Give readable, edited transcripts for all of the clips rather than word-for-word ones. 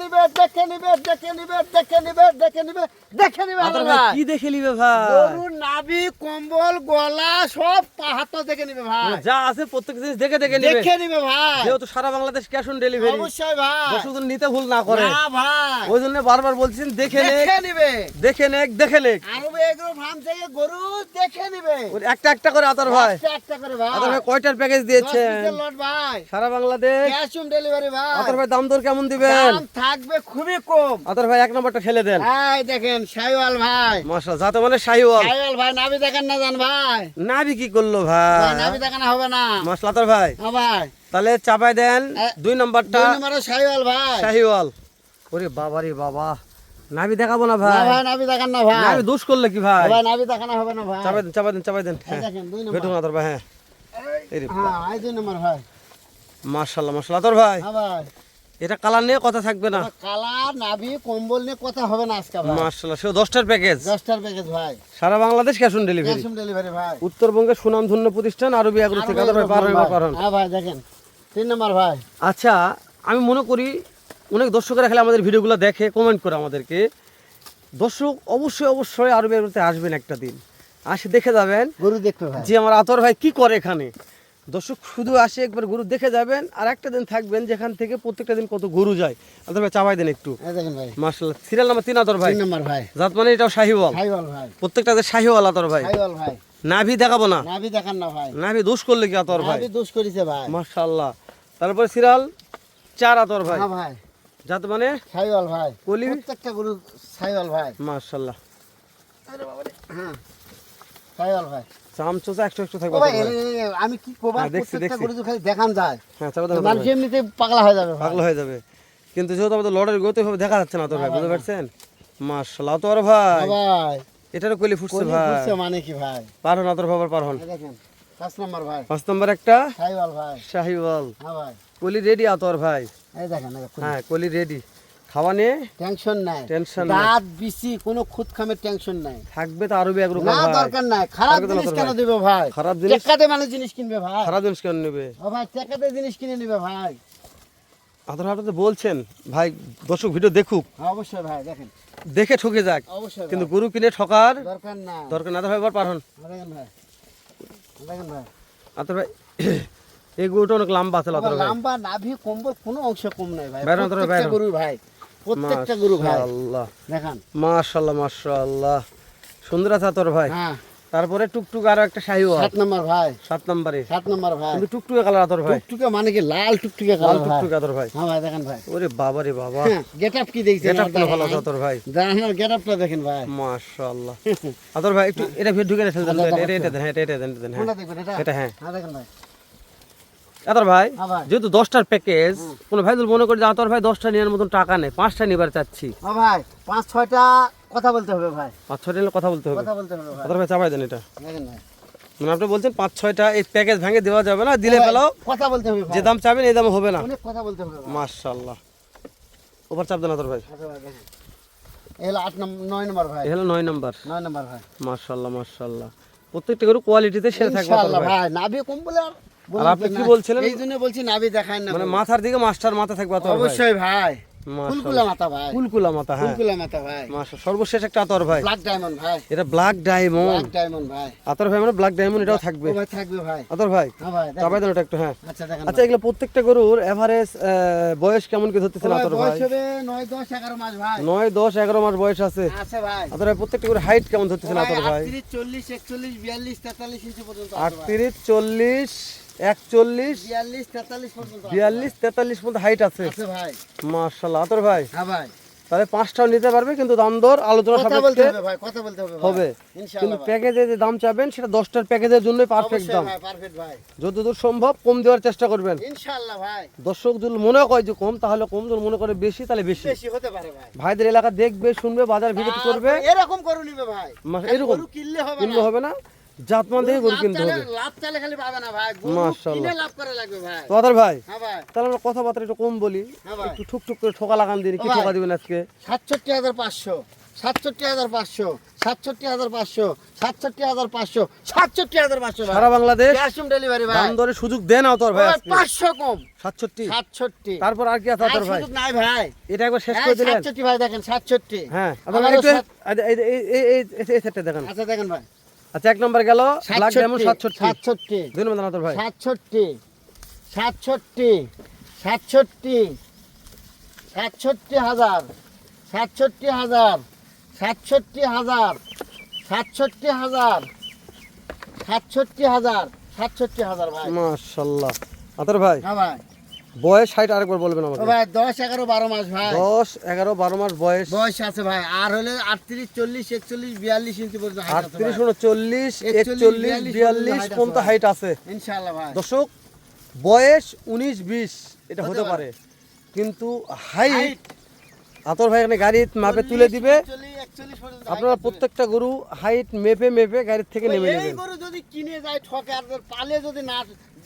নিবে দেখে নিবে দেখে নিবে দেখে নিবে দেখে নিবে দেখে নিবে আদর ভাই কি দেখে নিবে ভাই? গরুর নাভি কম্বল গলা সব হাত দেখে নিবে ভাই, যা আছে প্রত্যেক জিনিস দেখে দেখে নিবে। দেখে নিবে ভাই, যেহেতু সারা বাংলাদেশ ক্যাশ অন ডেলিভারি, অবশ্যই ভাই, দর্শক যেন নিতে ভুল না করে। না ভাই, ওই জন্য বারবার বলছেন দেখে নে দেখে নিবে, দেখে নে দেখে নে। আরবে এগ্রো ফার্ম থেকে গরু দেখে নিবে ওই একটা একটা করে আদর ভাই। একটা করে ভাই, আদর ভাই কয়টার প্যাকেজ 10 দিয়েছেন পিসের লট ভাই, সারা বাংলাদেশ? ক্যাশ অন ডেলিভারি ভাই। আদর ভাই দাম দর কেমন দিবেন? দাম থাকবে খুবই কম। আদর ভাই এক নম্বরটা ফেলে দেন। এই দেখেন শাইওয়াল ভাই, মাশাআল্লাহ, যাতে মানে শাহিওয়াল। শাইওয়াল ভাই নাভি দেখেন না জান ভাই, নাভি কি করলো ভাই ভাই? নাভি দেখানো হবে না। মাশাআল্লাহ আদর ভাই, হ্যাঁ ভাই, তাহলে চাপাই দেন 2 নম্বরটা 2 নম্বরে শাইওয়াল ভাই। শাহিওয়াল। ওরে বাবা রে বাবা, নাভি দেখাবো না না ভাই? ভাই নাভি দেখান না ভাই, নাভি দোষ করলে কি ভাই? ভাই নাভি দেখানো হবে না ভাই। চাপাই দেন চাপাই দেন চাপাই দেন। এই হ্যাঁ দেখেন 2 বেটু নম্বর, আদর ভাই। হ্যাঁ এই রে হ্যাঁ এই 2 নম্বর ভাই। মাশাআল্লাহ মাশাআল্লাহ আদর ভাই, হ্যাঁ ভাই, এটা কালার নিয়ে কথা থাকবে না? কালার নাভি কম্বল নিয়ে কথা হবে না আজকে ভাই। মাশাআল্লাহ, সে 10টার প্যাকেজ 10টার প্যাকেজ ভাই, সারা Bangladesh cash on delivery. Cash on delivery ভাই। উত্তরবঙ্গের সুনামধন্য প্রতিষ্ঠান আরবি এগ্রো থেকে আদর ভাই পারেন। হ্যাঁ ভাই দেখেন 3 নম্বর ভাই। আচ্ছা, আমি মনে করি অনেক দর্শকেরা খেলে আমাদের ভিডিওগুলো দেখে কমেন্ট করে আমাদেরকে। দর্শক অবশ্যই অবশ্যই আরবি এগ্রোতে আসবেন একটা দিন, আসে দেখে যাবেন গরু দেখবে ভাই, যে আমার আতর ভাই কি করে এখানে। দর্শক শুধু আসে একবার গরু দেখে যাবেন, আর একটা দিন থাকবেন যেখান থেকে প্রত্যেকটা দিন কত গরু যায়। আতর ভাই চাপাই দেন একটু। এই দেখেন ভাই মাশাআল্লাহ, সিরিয়াল নাম্বার 3 আতর ভাই। 3 নম্বর ভাই, জাত মানে এটাও শাহিওয়াল, শাইওয়াল ভাই, প্রত্যেকটা যে শাহিওয়াল আতর ভাই। শাইওয়াল ভাই। নাভি দেখাবো না? নাভি দেখান না ভাই, নাভি দোষ করলে কি আতর ভাই? নাভি দোষ করেছে ভাই। মাশাআল্লাহ। তারপরে সিরিয়াল 4 আতর ভাই, হ্যাঁ ভাই জাত মানে শাইওয়াল ভাই, কলি। প্রত্যেকটা গরু শাইওয়াল ভাই। মাশাআল্লাহ, আরে বাবা রে, হ্যাঁ শাইওয়াল ভাই। চামচোচা 100 থাকবে ও আতর ভাই ভাই। আমি কি কোবা হ্যাঁ, দেখছি, প্রত্যেকটা দেখছি। গরু তো খালি দেখান যায়, হ্যাঁ চাপা দেন আতর মানুষ ভাই। এমনিতে পাগলা হয়ে যাবে ভাই। পাগল হয়ে যাবে, কিন্তু যেহেতু আমাদের লড়ের গতি ভাবে দেখা যাচ্ছে না আতর ভাই, বুঝতে পারছেন? মাশাআল্লাহ আতর ভাই, হ্যাঁ ভাই এটারও কলি ফুটছে কলি ভাই। ফুটছে মানে কি ভাই? পারহন আতর ভাই, পারহন। এই দেখেন 5 নম্বর ভাই, 5 নম্বর একটা শাইওয়াল ভাই। শাহিওয়াল, হ্যাঁ ভাই কলি রেডি আতর ভাই। এই দেখেন হ্যাঁ কলি রেডি, খাওয়া নিয়ে টেনশন নাই, টেনশন নাই। দাঁত বিসি কোনো খুদ খামের টেনশন নাই, থাকবে তো আরবি এগ্রো না ভাই। দরকার নাই। খারাপ দরকার জিনিস না কেন ভাই। দিবে ভাই? খারাপ জিনিস, টাকাতে মানুষ জিনিস কিনবে ভাই। খারাপ জিনিস কেন নেবে? ও ভাই টাকাতে জিনিস কিনে নিবে ভাই। আতর ভাই তো বলছেন ভাই দর্শক ভিডিও দেখুক, হ্যাঁ, অবশ্যই ভাই দেখেন, দেখে ঠকে যাক, অবশ্যই কিন্তু ভাই। গরু কিনে ঠকার দরকার না। দরকার না। আতর ভাই পারহন। দেখেন ভাই, দেখেন ভাই আতর ভাই এই গরুটা অনেক লম্বা আছে আতর ভাই। লম্বা নাভি কম্বল কোনো অংশ কম নাই ভাই, বাইরে আতর ভাই, প্রত্যেকটা বাইরে। গরু ভাই, প্রত্যেকটা গরু ভাই মাশাআল্লাহ দেখান। মাশাআল্লাহ মাশাআল্লাহ, সুন্দর আছে আতর ভাই। হ্যাঁ তারপরে টুকটুক আরো একটা শাহিওয়াল 7 নম্বর ভাই, 7 নম্বরে, 7 নম্বর ভাই। কিন্তু টুকটুকে কালার আতর ভাই, টুকটুকে মানে কি লাল টুকটুকে লাল কালার ভাই। টুকটুকে আতর ভাই। হ্যাঁ ভাই দেখেন ভাই, ওরে বাবা রে বাবা, গেটআপ কি দেখছেন? এটা কোনো ভালো আছে আতর ভাই। দাঁড়ানোর গেটআপটা দেখেন ভাই। মাশাআল্লাহ আতর ভাই, একটু এটা ভিড় ঢুকে ফেলতেন, এটা দেন, হ্যাঁ এটা দেন, এটা দেন। হ্যাঁ কোনটা দেখবেন এটা? এটা হ্যাঁ। হ্যাঁ দেখেন ভাই। আতর ভাই হ্যাঁ ভাই। যেহেতু 10টার প্যাকেজ, কোনো ভাই যদি মনে করে যে আতর ভাই 10টা নেওয়ার মতন টাকা নেই, 5টা নিবার চাচ্ছি, ও ভাই 5-6টা কথা বলতে হবে ভাই, 5-6টা নিলে কথা বলতে হবে। কথা বলতে হবে ভাই। আতর ভাই চাপাই দেন এটা। দেখেন ভাই, মানে আপনি বলছেন 5-6টা এই প্যাকেজ ভেঙে দেওয়া যাবে না, দিলে ভাই, ফেলাও কথা বলতে হবে ভাই, যে দাম চাবেন এই দাম হবে না। অনেক কথা বলতে হবে ভাই। মাশাআল্লাহ, ওভার চাপ দেন আতর ভাই। আচ্ছা ভাই দেখেন, এলো 9 নম্বর ভাই, এই হলো 9 নাম্বার। 9 নম্বর ভাই। মাশাআল্লাহ মাশাআল্লাহ, প্রত্যেকটা গরু কোয়ালিটিতে সেরা থাকবে আতর ইনশাআল্লাহ ভাই। ভাই, নাভি কম্বলে আর আপনি কি বলছিলেন? এই জন্য বলছি নাভি দেখায় না মানে ভাই। মাথার দিকে মাস্টার মাথা থাকবে আতর ভাই। অবশ্যই ভাই, মাশাআল্লাহ, ফুলকুলা মাথা ভাই, কুলকুলা মাথা। হ্যাঁ ফুলকুলা মাথা ভাই, মাশাআল্লাহ, সর্বশেষ একটা আতর ভাই, ব্ল্যাক ডায়মন্ড ভাই, এটা ব্ল্যাক ডায়মন্ড। ব্ল্যাক ডায়মন্ড ভাই। আতর ভাই মানে ব্ল্যাক ডায়মন্ড এটাও থাকবে ও ভাই থাকবে ভাই। আতর ভাই। হ্যাঁ ভাই দেখেন। চাপাই দেন ওটা একটু। হ্যাঁ আচ্ছা দেখেন আচ্ছা, এগুলো প্রত্যেকটা গরুর এভারেজ বয়স কেমন কি ধরতেছেন আতর ভাই? বয়স হবে 9, 10, 11 মাস ভাই। 9, 10, 11 মাস বয়স আছে আছে ভাই। আতর ভাই। প্রত্যেকটা গরুর হাইট কেমন ধরতেছেন আতর ভাই? 38, 40, 41, 42, 43 ইঞ্চি পর্যন্ত আছে ভাই। 38, 40, 41, 42, 43 পর্যন্ত আছে 42, 43 পর্যন্ত হাইট আছে। আছে ভাই। মাশাআল্লাহ আতর ভাই, হ্যাঁ ভাই, তাহলে 5টাও নিতে পারবে, কিন্তু দাম দর আলোচনা কথা বলতে সাপেক্ষে হবে ভাই, কথা বলতে হবে ভাই। হবে। কিন্তু ইনশাআল্লাহ ভাই। প্যাকেজে যে দাম চাবেন সেটা 10টার প্যাকেজের জন্যই পারফেক্ট অবশ্যই দাম। ভাই, পারফেক্ট ভাই। যতদূর সম্ভব কম দেওয়ার চেষ্টা করবেন। ইনশাআল্লাহ ভাই। দর্শক যদি মনে করে যে কম তাহলে কম, যদি মনে করে বেশি তাহলে বেশি। বেশি হতে পারে ভাই। ভাইদের এলাকা দেখবে, শুনবে, বাজার ভিজিট করবে, এরকম গরু নিবে ভাই। এরকম গরু কিনলে হবে কিনলে না। হবে না, জাতমান দেখে গরু কিনতে হবে। লাভ চালে খালি পাবে না ভাই, গরু মাশাআল্লাহ। কিনে লাভ করে লাগবে ভাই। তো আদর ভাই, হ্যাঁ ভাই, তাহলে আমরা কথাবার্তা একটু কম বলি, হ্যাঁ ভাই। একটু ঠুকঠুক করে ঠোকা লাগান দিন। কি ভাই। ঠোকা দিবেন আজকে? 67,500 67,500, 67,500, 67,500, 67,500 ভাই। সারা বাংলাদেশ Cash on delivery ভাই। দাম দরে সুযোগ দেন আতর ভাই ওই আজকে 500 কম, 67 67 তারপর আর কি আছে আর আতর ভাই সুযোগ নাই ভাই। এটা একবার শেষ এই করে দিলেন 67 ভাই দেখেন 67। হ্যাঁ আতর আমারও ভাই একটু সাত- এই সেটটা দেখেন আচ্ছা দেখেন ভাই। আচ্ছা এক নম্বর গেল ব্ল্যাক ডায়মন্ড 67 67, দুই নম্বর আতর ভাই 67, 67, 67, 67,000, 67,000, 67,000, 67,000, 67,000, 67,000 ভাই। মাশাআল্লাহ আতর ভাই হ্যাঁ ভাই। বয়স 60 আরেকবার বলবেন ও আমাকে ভাই 10, 11, 12 মাস ভাই। 10 11 12 মাস বয়স বয়স আছে ভাই। আর হলে 38, 40, 41, 42 ইঞ্চি পর্যন্ত height আছে 38 ভাই। 39 41 42 পর্যন্ত হাইট আছে ইনশাআল্লাহ ভাই। দর্শক বয়স 19 20 এটা হতে পারে কিন্তু হাইট Height আতর ভাই এখানে গাড়ি মাপে তুলে দিবে 40, 41 পর্যন্ত height আপনারা আছে। প্রত্যেকটা গরু হাইট মেপে মেপে গাড়ির থেকে নেমে এই নেবেন গরু যদি কিনে যায় ঠকে আর পালে যদি না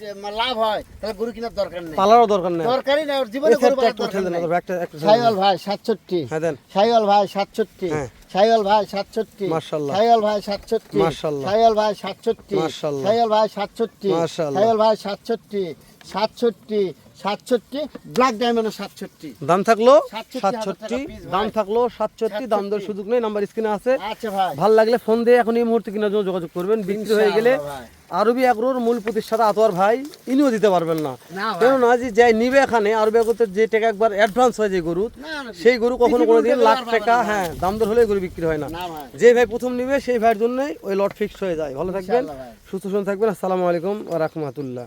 যে লাভ হয় তাহলে গরু কেনার দরকার নেই। পালারও দরকার নেই দরকারই নেই, ওর জীবনে এই গরু সেটটা পালার একটু দরকার ঠেলে দেন নেই। আতর ভাই, একটা সাইওয়াল ভাই 67, হ্যাঁ দেন সাইওয়াল ভাই 67, হ্যাঁ। সাইওয়াল ভাই 67, মাশাআল্লাহ। সাইওয়াল ভাই 67, মাশাআল্লাহ। সাইওয়াল ভাই 67, মাশাআল্লাহ। সাইওয়াল ভাই 67, মাশাআল্লাহ। সাইওয়াল ভাই 67, 67, 67, ব্ল্যাক ডায়মন্ড 67। দাম থাকলো 67,000 টাকা 67 piece ভাই। দাম থাকলো 67 দাম দর 67 সুযোগ নেই নাম্বার স্ক্রিনে আছে আচ্ছা ভাই। ভাল লাগলে ফোন দিয়ে এখন এই মুহূর্তে কেনার জন্য যোগাযোগ করবেন বিক্রি হয়ে গেলে ইনশাআল্লাহ ভাই। আরবি এগ্রোর মূল প্রতিষ্ঠাতা আতোয়ার ভাই ইনিও দিতে পারবেন না না ভাই। কেননা যে যাই নিবে এখানে আরবি এগ্রোতে যে টাকা একবার অ্যাডভান্স হয় যে গরু না, না, সেই গরু কখনো পৃথিবীর কোনোদিন মধ্যে লাখ আর পাবে টাকা না ভাই। হ্যাঁ দাম দর হলে গরু বিক্রি হয় না না ভাই। যে ভাই প্রথম নিবে সেই ভাইয়ের জন্যই ওই লট ফিক্সড হয়ে যায় ভালো থাকবেন ইনশাআল্লাহ ভাই। সুস্থ থাকবেন আসসালামু আলাইকুম ওয়া রাহমাতুল্লাহ।